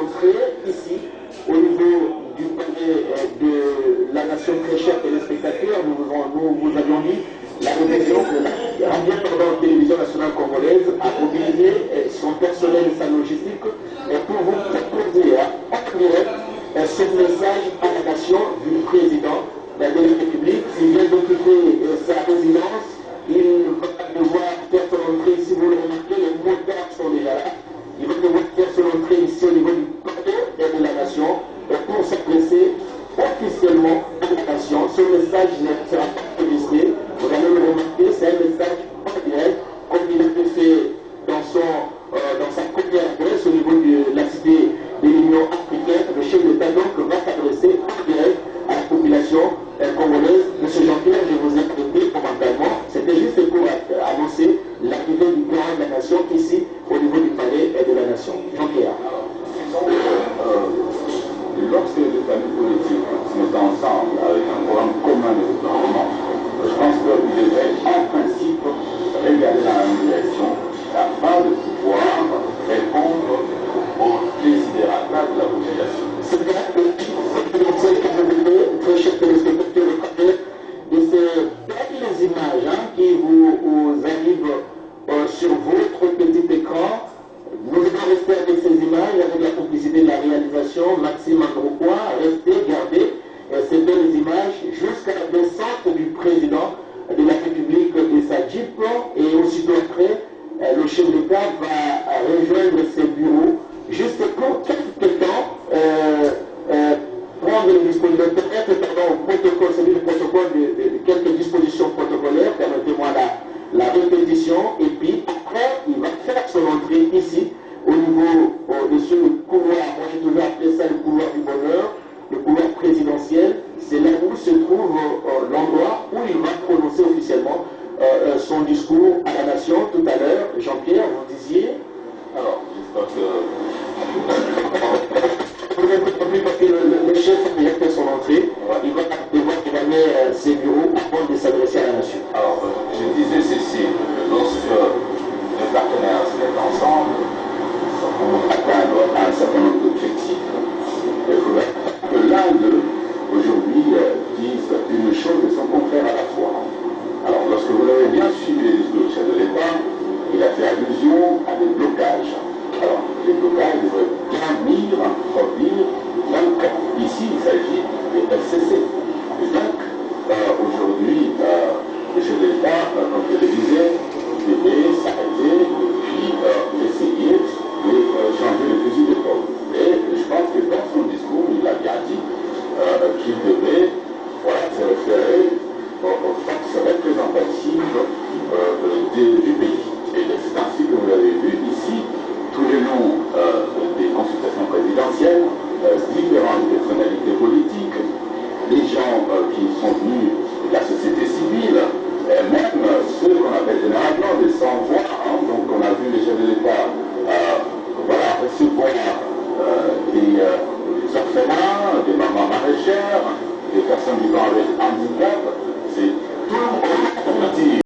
l'entrée ici, au niveau du palais de la nation très chère téléspectateurs. Nous vous avions dit la rédaction de la radio télévision nationale congolaise a mobilisé son personnel et sa logistique pour vous proposer en direct ce message à la nation du président de la République. Il vient d'occuper sa résidence. Il va devoir faire son entrée ici, vous le remarquez, les motards sont déjà là. Il va devoir faire son entrée ici au niveau du palais de la nation pour s'adresser officiellement à la nation. Ce message ne sera pas enregistré. Vous allez le remarquer, c'est un message en direct, comme il a fait dans sa première adresse au niveau de la cité de l'Union africaine. Le chef d'État donc va s'adresser en direct à la population congolaise. Monsieur Jean-Pierre, je vous ai écouté commentairement. C'était juste pour annoncer l'arrivée du plan de la nation ici au niveau du palais de la nation. Jean-Pierre. Lorsque les familles politiques se mettent ensemble avec un programme commun de gouvernement, je pense qu'ils devraient en principe regarder dans la même direction afin de pouvoir répondre aux désidératas de la population. C'est vrai que très chers téléspectateurs, de ces belles images qui vous arrivent sur votre petit écran. Nous allons rester avec ces images, avec la complicité de la réalisation, Maxime Androupois, restez, gardez ces belles images jusqu'à la descente du président de la République de sa Jeep, et aussitôt après, le chef d'État va rejoindre ses bureaux, juste pour quelques temps, prendre les dispositions, peut-être au protocole, c'est le protocole de quelques dispositions protocolaires, permettez-moi la répétition, et puis après, il va faire son entrée ici, au niveau de ce couloir, moi j'ai toujours appelé ça le couloir du bonheur, le couloir présidentiel. C'est là où se trouve l'endroit où il va prononcer officiellement son discours à la nation tout à l'heure. Jean-Pierre, vous disiez. Alors, j'espère que. Vous n'avez pas compris parce que le chef a déjà fait son entrée. Il va devoir gagner ses bureaux avant de s'adresser à la nation. Alors, je disais ceci, lorsque les partenaires se mettent ensemble pour atteindre un certain nombre d'objectifs, il faudrait que l'un d'eux, aujourd'hui, dise une chose et son contraire à la fois. Alors, lorsque vous avez bien suivi les discours du chef de l'État, il a fait allusion à des blocages. Alors, les blocages devraient bien revenir. Donc, ici, il s'agit des FCC. Et donc, aujourd'hui, le chef de l'État, comme je le disais, devait s'arrêter et puis essayer de changer le fusil d'épaule. Et je pense que dans son discours, il a bien dit qu'il devait se référer aux forces représentatives du pays. Et c'est ainsi que vous l'avez vu ici, tous les noms des consultations présidentielles, différentes personnalités politiques, les gens qui sont venus de la société civile, et même ceux qu'on appelle généralement des sans-voix. Donc on a vu les chefs de l'État recevoir des orphelins, des mamans maraîchères, des personnes vivant avec handicap. C'est tout pour dire